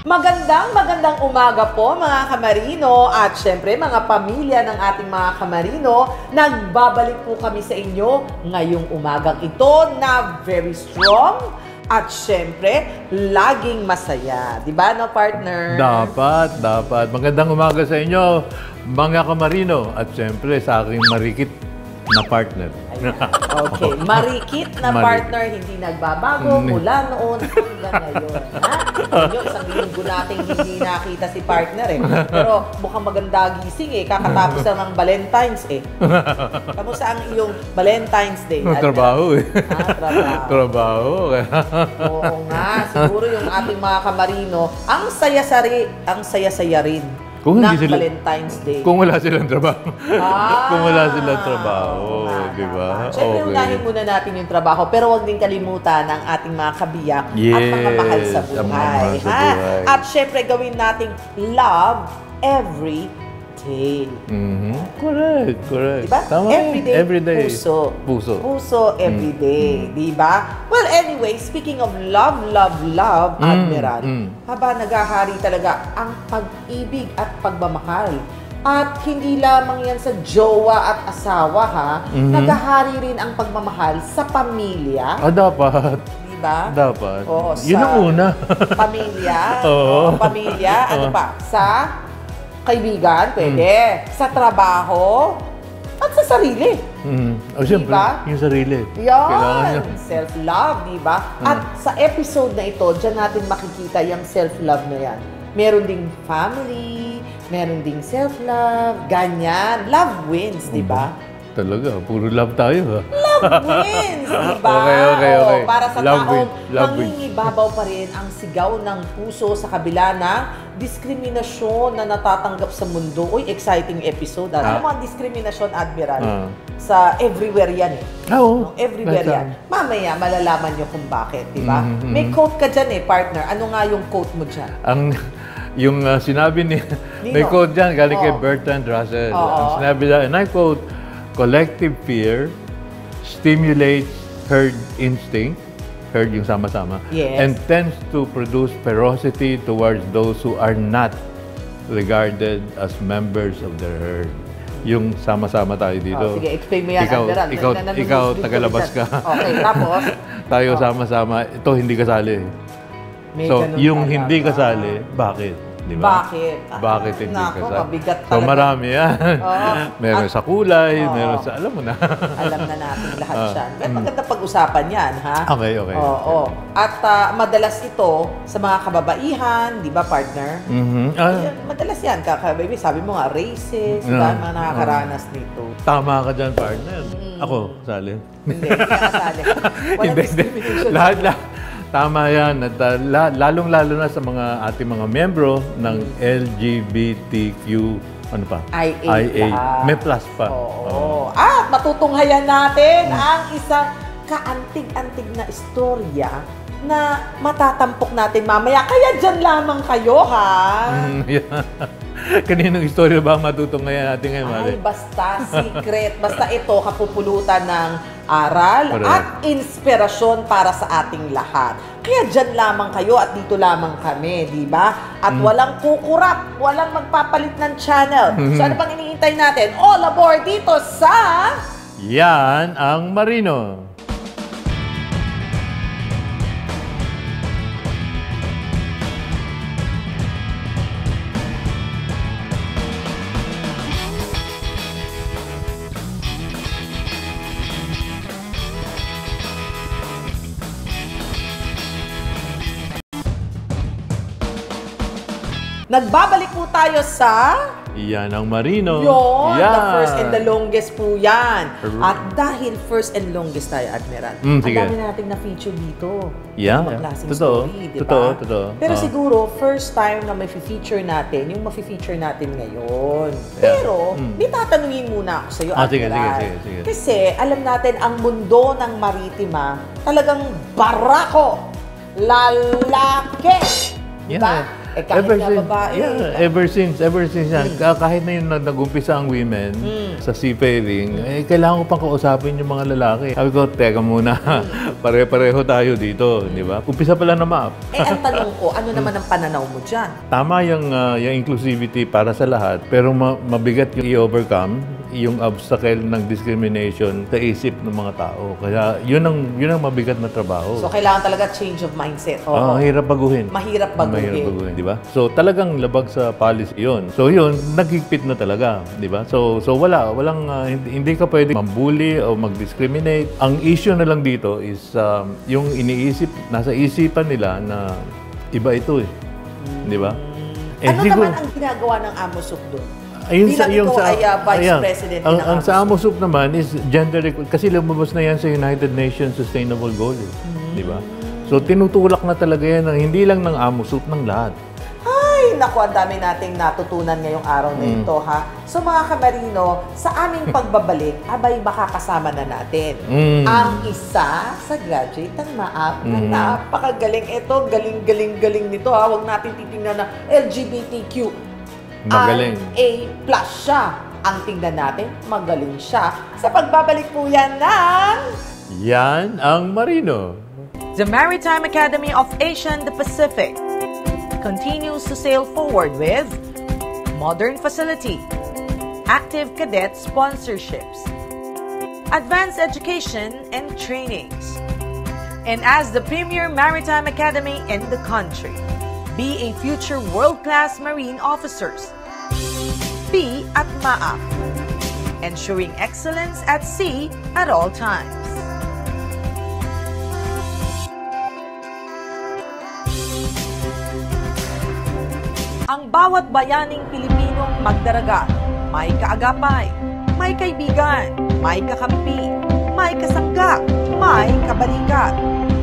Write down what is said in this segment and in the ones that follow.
Magandang umaga po mga kamarino at syempre mga pamilya ng ating mga kamarino. Nagbabalik po kami sa inyo ngayong umagang ito na very strong at syempre laging masaya. Diba no partner? Dapat. Magandang umaga sa inyo mga kamarino at syempre sa aking marikit na partner. Okay, marikit na partner, hindi nagbabago mula noon hanggang ngayon. Isang linggo nating hindi nakita si partner eh. Pero mukhang maganda gising eh. Kakatapos lang ng Valentine's eh. Kamusta ang iyong Valentine's Day? Trabaho eh. Trabaho. Oo nga, siguro yung ating mga kamarino, ang saya-saya rin. Kung ng Valentine's Day. Kung wala silang trabaho. Kung wala silang trabaho, di ba? Siyempre, unahin muna natin yung trabaho, pero huwag din kalimutan ang ating mga kabiyak at mga mahal sa buhay. At siyempre, gawin nating love every day. Correct. Diba? Tama. Every day. Puso every day. Diba? Well, anyway, speaking of love, Admiral, haba naghahari talaga ang pag-ibig at pagmamahal. At hindi lamang yan sa jowa at asawa, ha? Naghahari rin ang pagmamahal sa pamilya. Dapat. Diba? Dapat. Oo, yun ang una. Pamilya. Pamilya. Ano pa? Sa kaibigan, pwede. Sa trabaho, at sa sarili. Siyempre, diba? yung sarili. Yan. Self-love, diba? At sa episode na ito, dyan natin makikita yung self-love na yan. Meron ding family, meron ding self-love, ganyan. Love wins, diba? Talaga, puro love tayo ha. Love wins, diba? Okay. Para sa taong love mangingibabaw pa rin ang sigaw ng puso sa kabila ng diskriminasyon na natatanggap sa mundo. Uy, exciting episode. Ano mga diskriminasyon, Admiral? Sa everywhere yan eh. Oo. Everywhere yan. Mamaya, malalaman nyo kung bakit, diba? May quote ka dyan eh, partner. Ano nga yung quote mo dyan? Yung sinabi ni... May quote dyan, galing kay Bertrand Russell. Ang sinabi dyan, and I quote, collective fear stimulates herd instinct, herd yung sama-sama, and tends to produce ferocity towards those who are not regarded as members of the herd. Yung sama-sama tayo dito. Sige, explain mo yan, Admiral. Ikaw tagalabas ka. Okay, tapos? Tayo sama-sama, ito hindi kasali. So, yung hindi kasali, bakit? Diba? Bakit hindi kasali? Mabigat talaga. So, marami yan. Meron sa kulay, meron sa, alam mo na. Alam na natin lahat yan. Pero maganda pag-usapan yan, ha? Okay. Oo. At madalas ito sa mga kababaihan, di ba, partner? Madalas yan, kakababy. Sabi mo nga, racist, mga nakakaranas nito. Tama ka dyan, partner. Ako, sali. Hindi ka sali. Walang discrimination. Lahat. Tama yan. Lalong-lalo na sa mga ating mga membro ng LGBTQ, ano pa? IA. May plus pa. Oo. At matutunghayan natin ang isang kaantig-antig na istorya na matatampok natin mamaya. Kaya dyan lamang kayo, ha? Kaninong istorya ba matutunghayan natin ngayon, Mari? Ay, basta secret. Basta ito, kapupulutan ng aral at inspirasyon para sa ating lahat. Kaya dyan lamang kayo at dito lamang kami, di ba? At walang kukurap, walang magpapalit ng channel. So ano pang iniintay natin? All aboard dito sa... Yan ang Marino. Nagbabalik po tayo sa... Yan ang Marino. Yun, the first and the longest po yan. At dahil first and longest tayo, Admiral, ang dami nating na-feature dito. Totoo. Totoo. Pero siguro, first time na may feature natin, yung ma-feature natin ngayon. Pero, may tatanungin muna ako sa'yo, Admiral. Sige. Kasi, alam natin, ang mundo ng maritima, talagang barako, lalaki. Diba? kahit na babae. Ever since yan. Kahit na yung nag-umpisa ang women sa seafaring, kailangan ko pang kausapin yung mga lalaki. Sabi ko, teka muna, pare-pareho tayo dito, di ba? Umpisa pala na map. Ang tanong ko, ano naman ang pananaw mo dyan? Tama yung inclusivity para sa lahat, pero mabigat yung i-overcome yung obstacle ng discrimination sa isip ng mga tao. Kaya yun ang mabigat na trabaho. So kailangan talaga change of mindset. Hirap baguhin. Mahirap baguhin, di ba? So talagang labag sa policy yun. So yun, nagigpit na talaga, di ba? So walang hindi ka pwede mambuli o mag-discriminate. Ang issue na lang dito is yung nasa isipan nila na iba ito di ba? Ano naman ang ginagawa ng AMOSUP doon? Bilang ikaw ay Vice President ng AMOSUP. Ang sa AMOSUP naman is gender equality. Kasi lumabas na yan sa United Nations Sustainable Goals. Di ba? So tinutulak na talaga yan hindi lang ng AMOSUP, ng lahat. Ay, naku, ang dami nating natutunan ngayong araw na ito, ha? So mga kamarino, sa aming pagbabalik, abay makakasama na natin ang isa sa graduate ng MAAP na napakagaling. Ito, galing nito, ha? Huwag natin titingnan na LGBTQ. Magaling. A+ siya. Ang tingnan natin, magaling siya. Sa pagbabalik po yan ng... Yan ang Marino. The Maritime Academy of Asia and the Pacific continues to sail forward with modern facility, active cadet sponsorships, advanced education and trainings. And as the premier maritime academy in the country, be a future world-class marine officers. Be at MAAP, ensuring excellence at sea at all times. Ang bawat bayaning Pilipinong magdaragat, may kaagapay, may kaibigan, may kakampi, may kasangga, may kabalikat.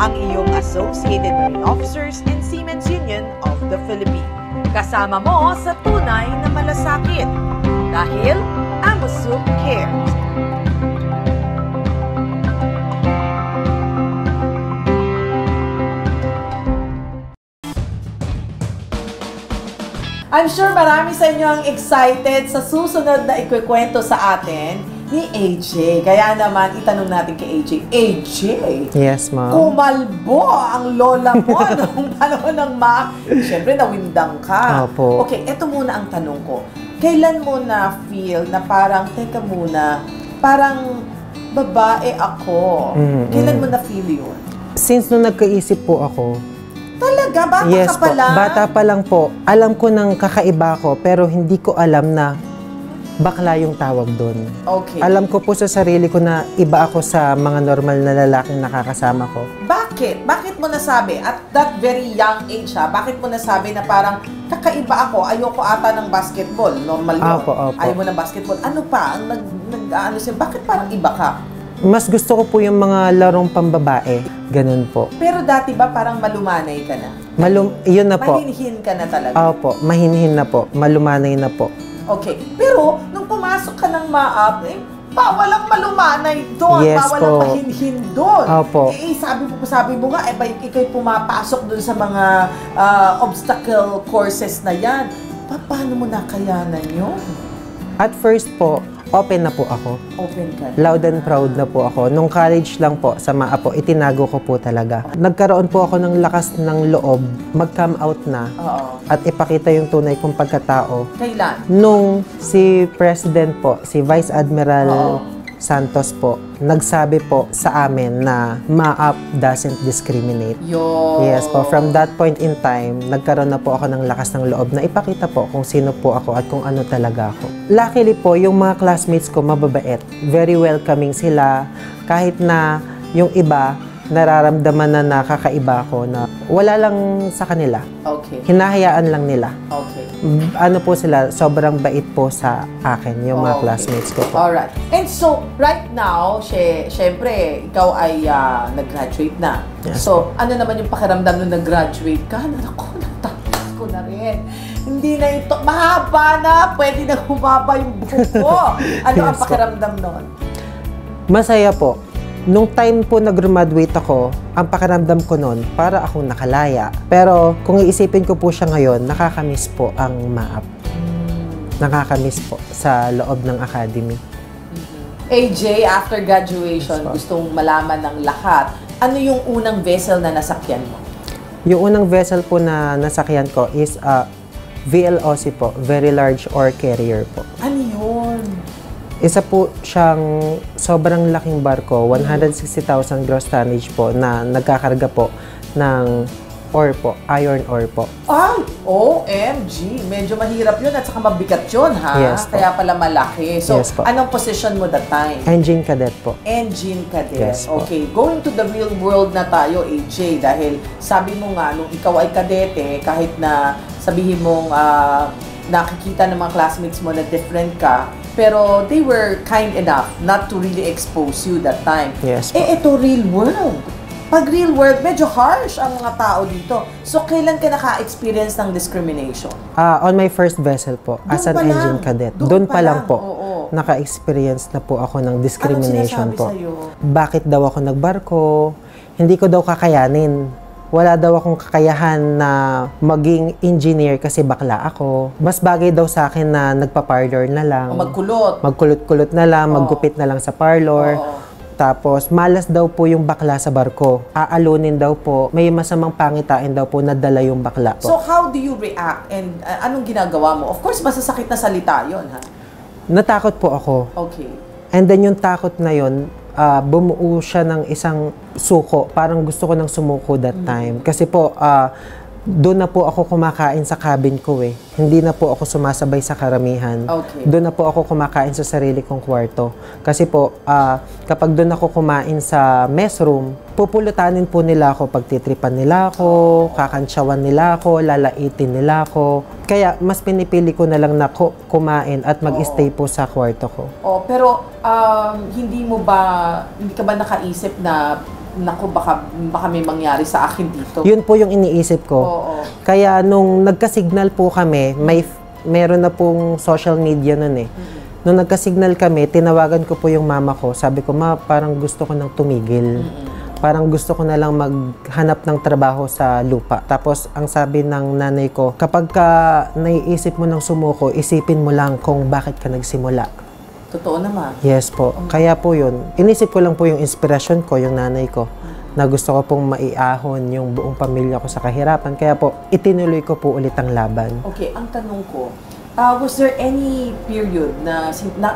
Ang iyong Associated Marine Officers and Seamen's Union of the Philippines. Kasama mo sa tunay na malasakit dahil AMOSUP cares. I'm sure marami sa inyo ang excited sa susunod na ikwekwento sa atin ni AJ. Kaya naman, itanong natin kay AJ. AJ! Yes, ma'am. Kumalbo ang lola mo noong panahon ng MAAP. Siyempre, nawindang ka. Opo. Okay, eto muna ang tanong ko. Kailan mo na feel na parang, teka muna, parang babae ako? Kailan mo na feel yun? Since nung nagkaisip po ako, talaga? Bata yes ka pa lang? Bata pa lang po. Alam ko nang kakaiba ko, pero hindi ko alam na bakla yung tawag doon. Okay. Alam ko po sa sarili ko na iba ako sa mga normal na lalaking nakakasama ko. Bakit? Bakit mo nasabi? At that very young age, bakit mo nasabi na parang kakaiba ako, ayoko ata ng basketball? Normal yun. Opo. Ayaw mo ng basketball. Ano pa? Ang ano siya? Bakit parang iba ka? Mas gusto ko po yung mga larong pambabae. Ganun po. Pero dati ba parang malumanay ka na? Yun na po. Mahinhin ka na talaga? Opo. Mahinhin na po. Malumanay na po. Okay. Pero, nung pumasok ka ng MAAP, bawal ang malumanay doon. Yes, bawal ang mahinhin doon. Opo. Sabi mo nga, ikaw'y pumapasok doon sa mga obstacle courses na yan. Paano mo nakayanan yun? At first po, open na po ako. Open ka? Loud and proud na po ako. Nung college lang po, sa MAAP po, itinago ko po talaga. Nagkaroon po ako ng lakas ng loob, mag-come out na, at ipakita yung tunay kong pagkatao. Kailan? Nung si President po, si Vice Admiral Santos po, nagsabi po sa amin na MAAP doesn't discriminate. Yes po, from that point in time, nagkaroon na po ako ng lakas ng loob na ipakita po kung sino po ako at kung ano talaga ako. Luckily po, yung mga classmates ko mababait. Very welcoming sila. Kahit na yung iba, nararamdaman na nakakaiba ako na wala lang sa kanila. Okay. Hinahayaan lang nila. Okay. Ano po sila, sobrang bait po sa akin, yung mga classmates ko po. Alright. And so, right now, syempre, ikaw ay nag-graduate na. Yes. So, ano naman yung pakiramdam nung nag-graduate ka? Ako, natapos ko na rin. Hindi na ito, mahaba na, pwede na humaba yung buhok ko. Ano ang pakiramdam nun? Masaya po. Nung time po nag-graduate ako, ang pakiramdam ko noon, para akong nakalaya. Pero kung iisipin ko po siya ngayon, nakakamiss po ang MAAP. Nakakamiss po sa loob ng academy. AJ, after graduation, gustong malaman ng lahat, ano yung unang vessel na nasakyan mo? Yung unang vessel po na nasakyan ko is VLOC po, Very Large Ore Carrier po. Ano yun? Isa po siyang sobrang laking barko, 160,000 gross tonnage po na nagkakarga po ng ore po, iron ore po. Ay, OMG! Medyo mahirap yun at saka mabigat yun, ha? Yes po. Kaya pala malaki. So, Yes po. anong position mo that time? Engine cadet po. Engine cadet. Yes po. Okay, going to the real world na tayo, AJ, dahil sabi mo nga, nung ikaw ay kadete, kahit na sabihin mong nakikita ng mga classmates mo na different ka, pero they were kind enough not to really expose you that time. Yes po. Eh, ito real world. Pag real world, medyo harsh ang mga tao dito. So, kailan ka naka-experience ng discrimination? On my first vessel po, as an engine cadet. Doon pa lang po, naka-experience na po ako ng discrimination po. Anong sinasabi sa'yo? Bakit daw ako nagbarko? Hindi ko daw kakayanin. Wala daw akong kakayahan na maging engineer kasi bakla ako. Mas bagay daw sa akin na nagpa-parlor na lang. O magkulot. Magkulot-kulot na lang, maggupit na lang sa parlor. Tapos, malas daw po yung bakla sa barko. Aalunin daw po. May masamang pangitain daw po na dala yung bakla po. So, how do you react? And anong ginagawa mo? Of course, masasakit na salita yon, ha? Natakot po ako. Okay. And then yung takot na yun, bumuo siya ng isang suko. Parang gusto ko nang sumuko that time. Kasi po, doon na po ako kumakain sa cabin ko eh. Hindi na po ako sumasabay sa karamihan. Okay. Doon na po ako kumakain sa sarili kong kwarto. Kasi po, kapag doon ako kumain sa mess room, pupulutanin po nila ako, pagtitripan nila ako, kakantsawan nila ako, lalaitin nila ako. Kaya mas pinipili ko na lang na kumain at mag-stay po sa kwarto ko. Pero hindi ka ba nakaisip na naku, baka may mangyari sa akin dito? Yun po yung iniisip ko. Oo. Kaya nung nagka-signal po kami, meron na pong social media nun eh. Nung nagka-signal kami, tinawagan ko po yung mama ko. Sabi ko, ma, parang gusto ko nang tumigil. Parang gusto ko na lang maghanap ng trabaho sa lupa. Tapos, ang sabi ng nanay ko, kapag ka naiisip mo ng sumuko, isipin mo lang kung bakit ka nagsimula. Totoo naman. Yes po. Kaya po yun. Inisip ko lang po yung inspirasyon ko, yung nanay ko, na gusto ko pong maiahon yung buong pamilya ko sa kahirapan. Kaya po, itinuloy ko po ulit ang laban. Okay, ang tanong ko, was there any period na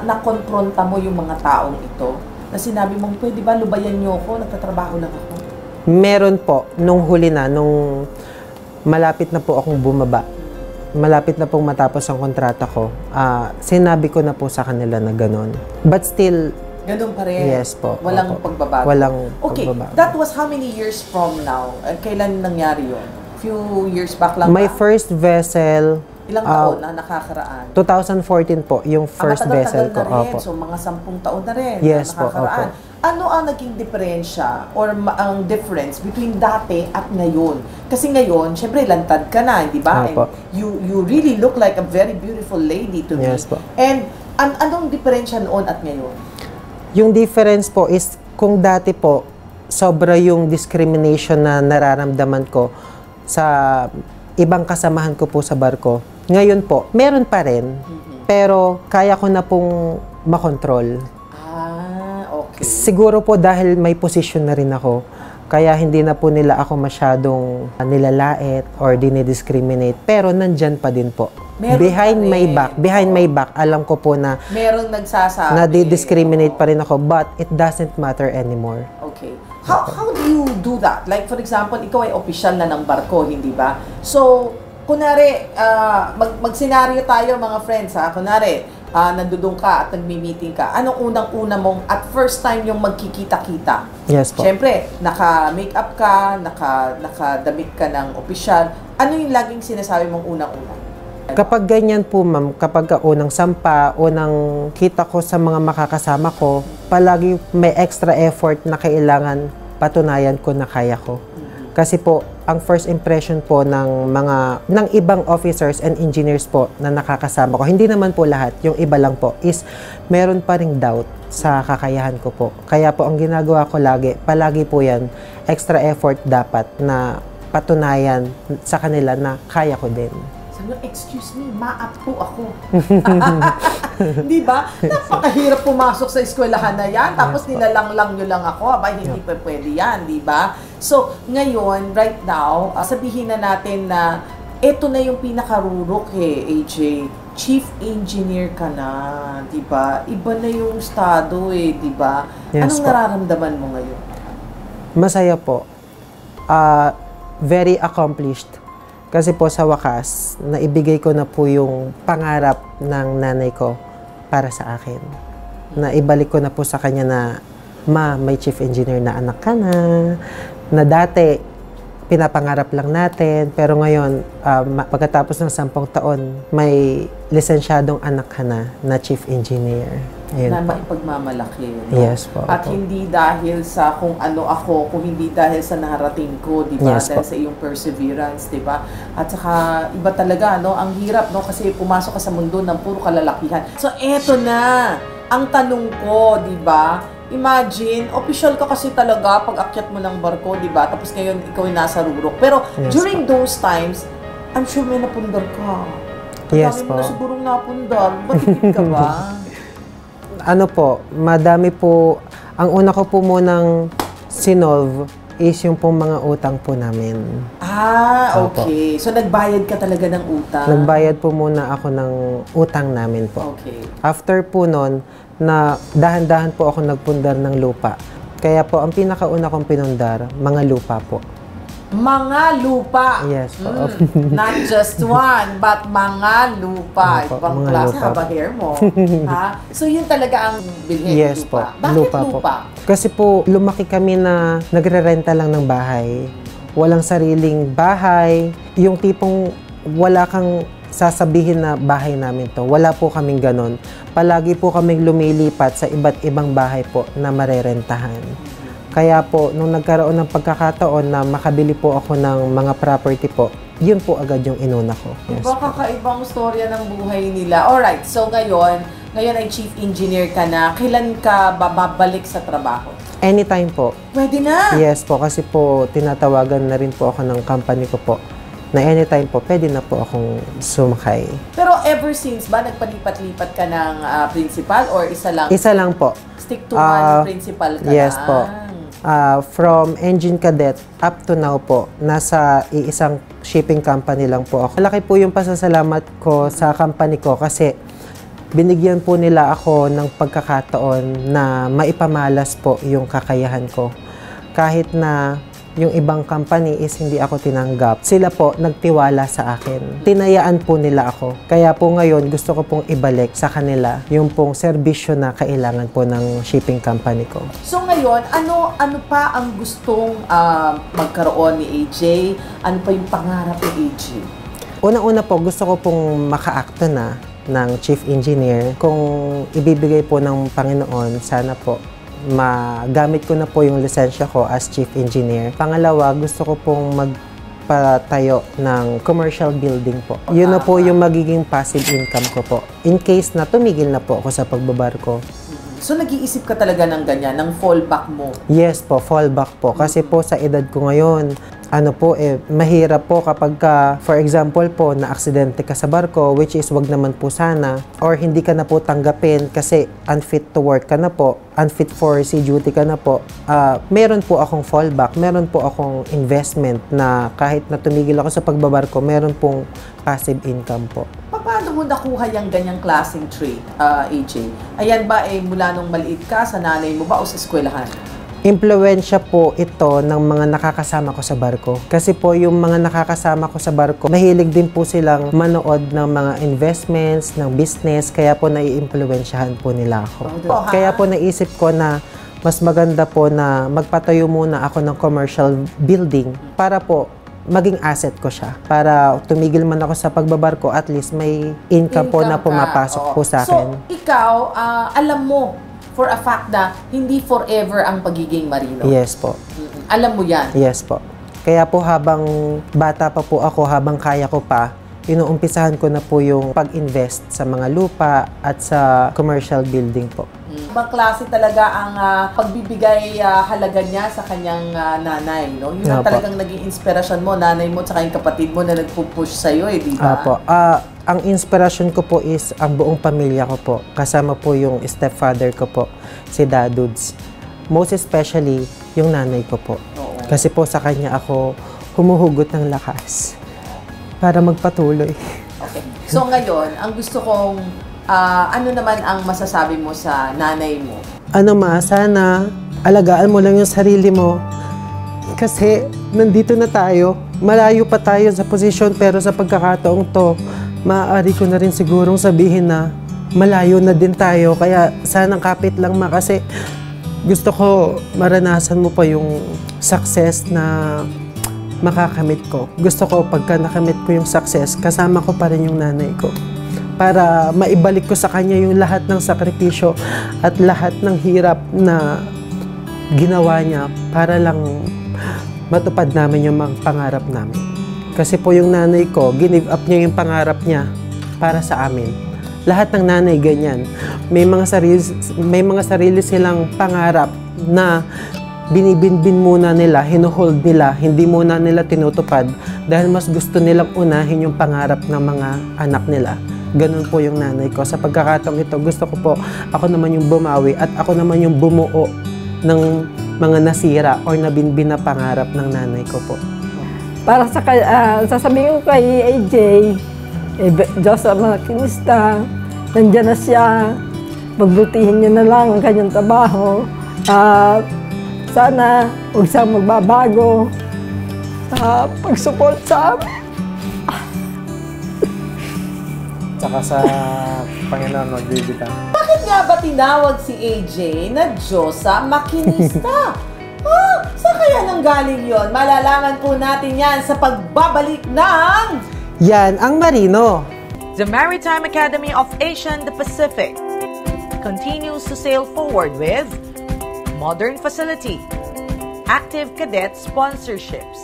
nakonfronta mo yung mga taong ito? Na sinabi mong, pwede ba lubayan niyo ako? Nagtatrabaho lang ako. Meron po. Nung huli na, nung malapit na po akong bumaba, malapit na pong matapos ang kontrata ko, sinabi ko na po sa kanila na gano'n. But still, ganun pa rin? Yes po. Walang opo. pagbabago? Walang Okay, pagbabago. that was how many years from now? Kailan nangyari yun? Few years back lang My ba? first vessel, Ilang taon na nakakaraan? 2014 po, yung first vessel ko. Na rin. Opo. So, mga 10 taon na rin Yes na nakakaraan. po, opo. Ano ang naging diferensya or ang difference between dati at ngayon? Kasi ngayon, syempre, lantad ka na, di ba? Opo. And you really look like a very beautiful lady to me. Yes po. And anong diferensya noon at ngayon? Yung difference po is, kung dati po, sobra yung discrimination na nararamdaman ko sa ibang kasamahan ko po sa barko. Ngayon po, meron pa rin, pero kaya ko na pong makontrol. Okay. Siguro po dahil may position na rin ako, kaya hindi na po nila ako masyadong nilalait or dinidiscriminate, pero nandyan pa din po. Meron behind pa my rin. back, alam ko po na Merong nagsasabi. na-discriminate pa rin ako, but it doesn't matter anymore. Okay. How do you do that? Like, for example, ikaw ay opisyal na ng barko, hindi ba? So, kunwari, mag-senaryo tayo mga friends, ha? Kunwari, nandudong ka at nagmi-meeting ka. Anong unang-una mong at first time yung magkikita-kita? Yes po. Siyempre, naka-makeup ka, nakadamit ka ng opisyal. Ano yung laging sinasabi mong unang-una? Kapag ganyan po, ma'am, kapag unang sampa, unang kita ko sa mga makakasama ko, palagi may extra effort na kailangan patunayan ko na kaya ko. Kasi po, ang first impression po ng ibang officers and engineers po na nakakasama ko, hindi naman po lahat, yung iba lang po, is meron pa ring doubt sa kakayahan ko po. Kaya po, ang ginagawa ko palagi po yan, extra effort dapat na patunayan sa kanila na kaya ko din. Excuse me, ma-up po ako. Di ba? Napakahirap pumasok sa eskwelahan na yan, tapos nilalanglang nyo lang ako, abay, hindi pa pwede yan, di ba? So, ngayon, right now, sabihin na natin na ito na yung pinakarurok AJ. Chief Engineer ka na, di ba? Iba na yung estado di ba? Yes, anong nararamdaman mo ngayon? Masaya po. Very accomplished. Kasi po sa wakas, naibigay ko na po yung pangarap ng nanay ko para sa akin. Naibalik ko na po sa kanya na, ma, may chief engineer na anak ka na dati, pinapangarap lang natin, pero ngayon, pagkatapos ng 10 taon, may lisensyadong anak ka na chief engineer. Ayun na po. maipagmamalaki. Yes po. At hindi dahil sa kung ano ako, kung hindi dahil sa narating ko, di ba? Yes, dahil sa iyong perseverance, di ba? At saka, iba talaga, ang hirap, kasi pumasok ka sa mundo ng puro kalalakihan. So, eto na, ang tanong ko, di ba? Imagine, official ka kasi talaga pag akyat mo ng barko, di ba? Tapos ngayon, ikaw ay nasa rurok. Pero, during those times, I'm sure may napundar ka. Yes po. Ang dami mo na sigurong napundar. Matikip ka ba? Ano po, madami po, ang una ko po munang sinolve is yung pong mga utang po namin. Okay. So, nagbayad ka talaga ng utang? Nagbayad po muna ako ng utang namin po. Okay. After po nun, na dahan-dahan po ako nagpundar ng lupa. Kaya po, ang pinakauna kong pinundar, mga lupa po. Mga lupa. Yes po. Not just one, but mga lupa. Opo, Ibang mga klase, lupa. haba hair mo. Ha? So, yun talaga ang bilhin, Yes lupa. po. Bakit Lupa lupa? po. Kasi po, lumaki kami na nagre-renta lang ng bahay. Walang sariling bahay. Yung tipong wala kang sasabihin na bahay namin to. Wala po kaming ganon. Palagi po kaming lumilipat sa iba't ibang bahay po na marerentahan. Kaya po, nung nagkaroon ng pagkakataon na makabili po ako ng mga property po, yun po agad yung inuna ko. Yes, Baka kakaibang storya ng buhay nila. Alright, so ngayon ay chief engineer ka na. Kailan ka babalik sa trabaho? Anytime po. Pwede na? Yes po, kasi po tinatawagan na rin po ako ng company ko po na anytime po, pwede na po akong sumakay. Pero ever since ba, nagpalipat-lipat ka ng principal or isa lang? Isa lang po. Stick to one principal ka yes na? Po. From engine cadet up to now po, nasa iisang shipping company lang po ako. Malaki po yung pasasalamat ko sa company ko kasi binigyan po nila ako ng pagkakataon na maipamalas po yung kakayahan ko. Kahit na yung ibang company is hindi ako tinanggap, sila po nagtiwala sa akin. Tinayaan po nila ako. Kaya po ngayon gusto ko pong ibalik sa kanila yung pong serbisyo na kailangan po ng shipping company ko. So ngayon, ano pa ang gustong magkaroon ni AJ? Ano pa yung pangarap ni AJ? Una-una po, gusto ko pong maka-acto na ng chief engineer. Kung ibibigay po ng Panginoon, sana po magamit ko na po yung lisensya ko as chief engineer. Pangalawa, gusto ko pong magpatayo ng commercial building po. Yun na po yung magiging passive income ko po. In case na tumigil na po ako sa pagbabarko. So, nag-iisip ka talaga ng ganyan, ng fallback mo? Yes po, fallback po. Kasi po sa edad ko ngayon, mahirap po kapag for example po, na-aksidente ka sa barko, which is wag naman po sana, or hindi ka na po tanggapin kasi unfit to work ka na po, unfit for sea duty ka na po, meron po akong fallback, meron po akong investment na kahit na tumigil ako sa pagbabarko, meron pong passive income po. Paano mo nakuha yung ganyang klaseng trait, AJ? Ayan ba mula nung maliit ka, sa nanay mo ba o sa eskwelahan? Impluwensya po ito ng mga nakakasama ko sa barko. Kasi po yung mga nakakasama ko sa barko, mahilig din po silang manood ng mga investments, ng business, kaya po nai-impluwensyahan po nila ako. Kaya po naisip ko na mas maganda po na magpatayo muna ako ng commercial building para po maging asset ko siya. Para tumigil man ako sa pagbabarko, at least may income po na pumapasok po sa akin. So, ikaw, alam mo for a fact na hindi forever ang pagiging marino. Yes po. Alam mo yan. Yes po. Kaya po habang bata pa po ako, habang kaya ko pa, inuumpisahan ko na po yung pag-invest sa mga lupa at sa commercial building po. Ibang klase talaga ang pagbibigay halaga niya sa kanyang nanay, no? Yun ang talagang naging inspirasyon mo, nanay mo, tsaka yung kapatid mo na nagpupush sa'yo, di ba? Apo. Ang inspirasyon ko po is ang buong pamilya ko po. Kasama po yung stepfather ko po, si Dadudes. Most especially, yung nanay ko po. Oo. Kasi po sa kanya ako humuhugot ng lakas para magpatuloy. Okay. So ngayon, ang gusto kong, ano naman ang masasabi mo sa nanay mo? Sana alagaan mo lang yung sarili mo. Kasi nandito na tayo. Malayo pa tayo sa posisyon, pero sa pagkakataong to, maaari ko na rin sigurong sabihin na malayo na din tayo. Kaya sanang kapit lang kasi gusto ko maranasan mo pa yung success na makakamit ko. Gusto ko pagka nakamit ko yung success, kasama ko pa rin yung nanay ko. Para maibalik ko sa kanya yung lahat ng sakripisyo at lahat ng hirap na ginawa niya para lang matupad namin yung mga pangarap namin. Kasi po yung nanay ko, give up niya yung pangarap niya para sa amin. Lahat ng nanay ganyan. May mga sarili silang pangarap na binibinbin muna nila, hinuhold nila, hindi muna nila tinutupad dahil mas gusto nilang unahin yung pangarap ng mga anak nila. Ganun po yung nanay ko. Sa pagkakataong ito, gusto ko po ako naman yung bumawi at ako naman yung bumuo ng mga nasira o nabinbin na pangarap ng nanay ko po. Para sa sasabihin ko kay AJ, Diyos ang makinista, nandiyan na siya, magbutihin niya na lang ang kanyang trabaho. Sana huwag siyang magbabago sa pag-support sa amin. Tsaka sa Panginoon magbibigay. Bakit nga ba tinawag si AJ na Diyosa Makinista? Saan kaya nanggaling yon? Malalaman po natin yan sa pagbabalik ng... Yan ang Marino. The Maritime Academy of Asia and the Pacific continues to sail forward with modern facility, active cadet sponsorships,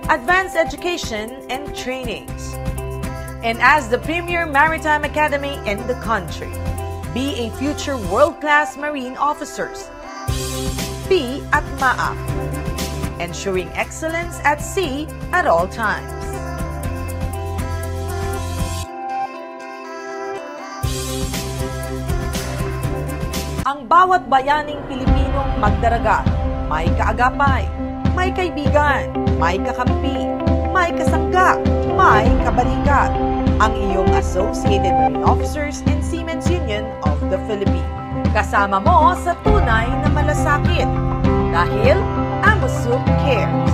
advanced education and trainings. And as the premier maritime academy in the country, be a future world-class marine officers. Be at MAAP, ensuring excellence at sea at all times. Ang bawat bayaning Pilipinong magdaragat, may kaagapay, may kaibigan, may kakampi, may kasangga, may kabalikat. Ang iyong Associated Marine Officers and Seamen's Union of the Philippines. Kasama mo sa tunay na malasakit dahil AMOSUP cares.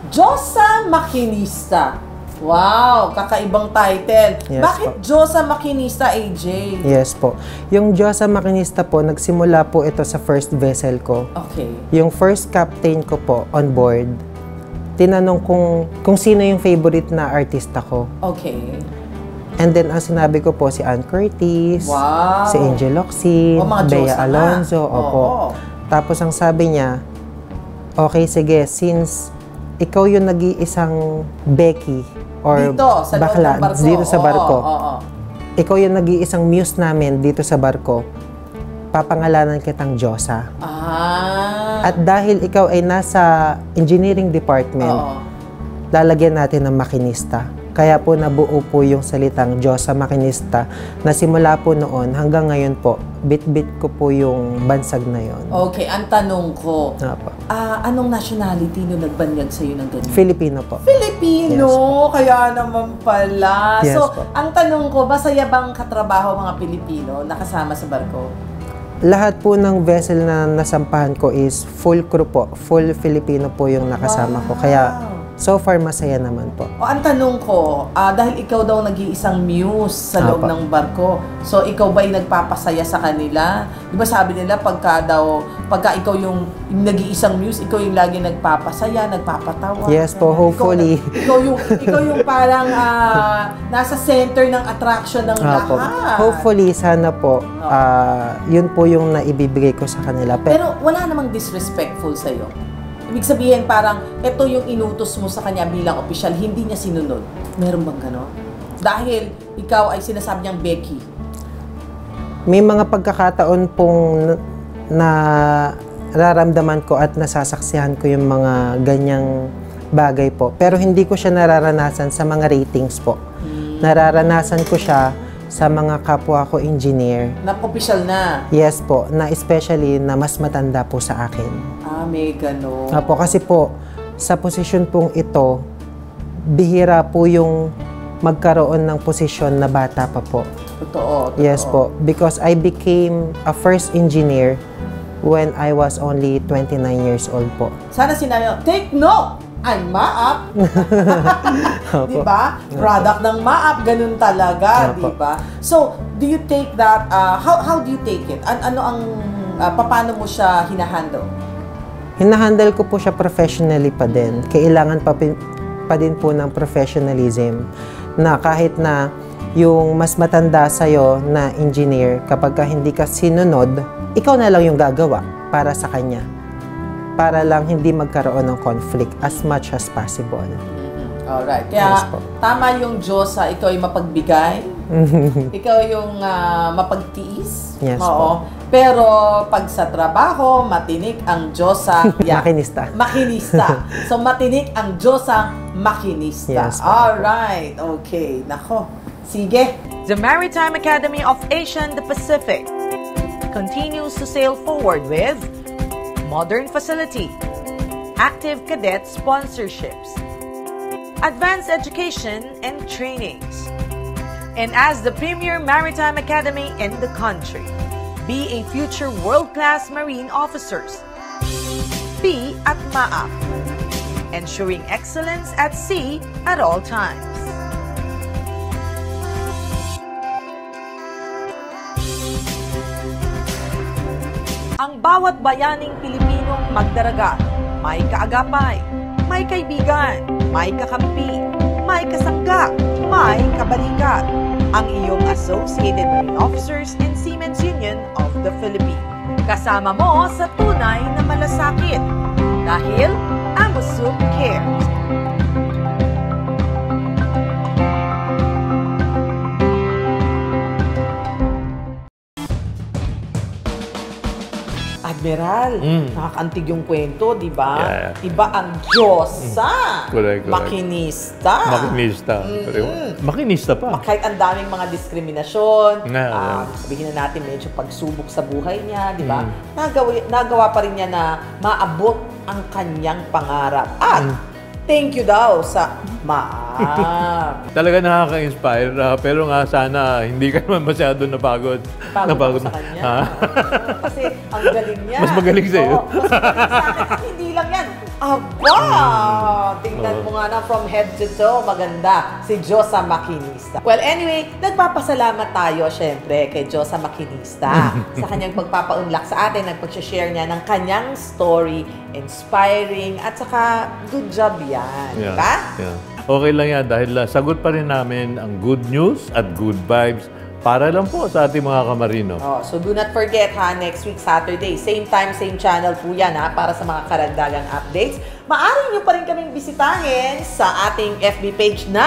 Diyosa Makinista. Wow, kakaibang title. Yes, Bakit po. Diyosa Makinista, AJ? Yes po. Yung Diyosa Makinista po, nagsimula po ito sa first vessel ko. Okay. Yung first captain ko po on board, tinanong kung sino yung favorite na artista ko. Okay. And then, ang sinabi ko po si Ann Curtis, Wow. si Angel Locsin, mga Bea Diyosa Alonzo. nga. Opo. Oo. Tapos ang sabi niya, okay, sige, since ikaw yung nag-iisang Becky or Dito, sa loob bakla, ng barko. dito sa barko. Oo. Ikaw yung nag-iisang muse namin dito sa barko, papangalanan kitang Diyosa. At dahil ikaw ay nasa engineering department, Oo. lalagyan natin ng makinista. Kaya po nabuo po yung salitang Diyosa Makinista na simula po noon hanggang ngayon po, bit-bit ko po yung bansag na yon. Okay, ang tanong ko, Opo. anong nationality nung nagbanyag sa'yo ng ganyan? Filipino po. Filipino! Yes, Kaya naman pala. Yes, So, po. ang tanong ko, masaya bang katrabaho mga Pilipino nakasama sa barko? Lahat po ng vessel na nasampahan ko is full crew po. Full Filipino po yung nakasama ko. Kaya so far masaya naman po. O, ang tanong ko, dahil ikaw daw nag-iisang muse sa loob ng barko, so ikaw ba'y nagpapasaya sa kanila? Di ba sabi nila, pagka ikaw yung nag-iisang muse, ikaw yung lagi nagpapasaya, nagpapatawa. Yes po, hopefully. Ikaw yung parang nasa center ng attraction ng lahat. Hopefully, sana po, yun po yung naibibigay ko sa kanila. Pero wala namang disrespectful sa'yo. Ibig sabihin parang, ito yung inutos mo sa kanya bilang opisyal, hindi niya sinunod. Meron bang gano'n? Dahil ikaw ay sinasabi niyang Becky. May mga pagkakataon pong nararamdaman ko at nasasaksihan ko yung mga ganyang bagay po. Pero hindi ko siya nararanasan sa mga ratings po. Nararanasan ko siya sa mga kapwa ko engineer. Na opisyal na? Yes po, na especially na mas matanda po sa akin. May gano'n. Apo, kasi po, sa posisyon pong ito, bihira po yung magkaroon ng posisyon na bata pa po. Totoo. Yes po, because I became a first engineer when I was only 29 years old po. Sana sinabi, take note! I'm MAAP. Diba? Product ng MAAP, ganun talaga, diba? So, do you take that, how do you take it? Ano ang, paano mo siya hinahandle? Hinahandle ko po siya professionally pa din. Kailangan pa din po ng professionalism na kahit na yung mas matanda sa'yo na engineer, kapag hindi ka sinunod, ikaw na lang yung gagawa para sa kanya. Para lang hindi magkaroon ng conflict as much as possible. Alright. Kaya tama yung Diyosa, ikaw ay mapagbigay. Ikaw yung mapagtiis. Yes Oo. Pero pag sa trabaho, matinik ang Diyosa. Makinista. Makinista. So matinik ang Diyosa, makinista. Yes, alright. Okay. Nako. Sige. The Maritime Academy of Asia and the Pacific continues to sail forward with modern facility, active cadet sponsorships, advanced education and trainings. And as the premier maritime academy in the country, be a future world-class marine officers. Be at MAAP, ensuring excellence at sea at all times. Ang bawat bayaning Pilipinong magdaragat, may kaagapay, may kaibigan, may kakampi, may kasangga, may kabalikat. Ang iyong Associated Marine Officers and Seamen's Union of the Philippines. Kasama mo sa tunay na malasakit. Dahil AMUSUP cares. Admiral, nakakantig yung kwento, di ba? Yeah. Iba ang Diyosa. Correct. Makinista. Makinista pa. Kahit ang daming mga diskriminasyon, sabihin na natin medyo pagsubok sa buhay niya, di ba? Nagawa pa rin niya na maabot ang kanyang pangarap. At thank you daw sa MAAP. Talaga nakaka-inspire, pero nga sana hindi ka naman masyado napagod. Napagod sa kanya. Kasi ang galing niya. Mas magaling sa'yo. Mas magaling sa akin. At hindi lang yan. Aba! Tingnan mo nga na from head to toe. Maganda. Si Diyosa Makinista. Well, anyway, nagpapasalamat tayo, syempre, kay Diyosa Makinista sa kanyang pagpapaunlak sa atin, nagpag-share niya ng kanyang story, inspiring, at saka good job yan. Yeah. Diba? Yeah. Okay lang yan dahil sagot pa rin namin ang good news at good vibes para lang po sa ating mga kamarino. So do not forget ha, next week Saturday, same time, same channel po yan ha, para sa mga karagdagang updates. Maaari nyo pa rin kaming bisitahin sa ating FB page na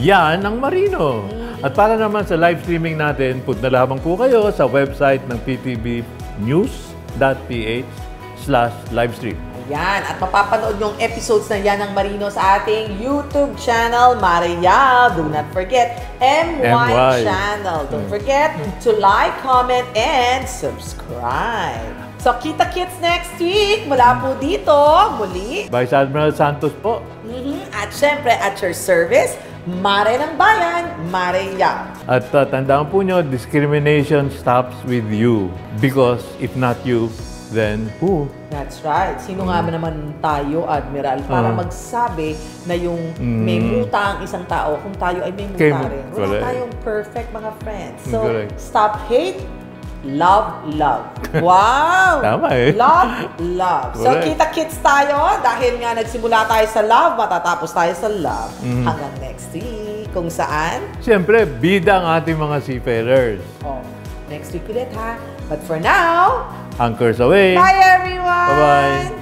Yan ang Marino. At para naman sa live streaming natin, punta lamang po kayo sa website ng ptbnews.ph/livestream. Ayan, at mapapanood yung episodes na Yan ang Marino sa ating YouTube channel, Maria. Do not forget, MY Channel. Don't forget to like, comment, and subscribe. So, kita-kits next week. Mula po dito, muli. Vice Admiral Santos po. At syempre, at your service, Mare ng Bayan, Maria. At tandaan po nyo, discrimination stops with you. Because if not you, then who? That's right. Sino nga naman tayo, Admiral, para magsabi na yung may muta ang isang tao kung tayo ay may muta rin. Wala tayong perfect, mga friends. So, stop hate, love, love. Wow! Tama eh. Love, love. So, kita-kits tayo dahil nga nagsimula tayo sa love, matatapos tayo sa love. Hanggang next week. Kung saan? Siyempre, bida ang ating mga seafarers. Oh, next week ulit ha. But for now, anchors away. Bye everyone! Bye-bye!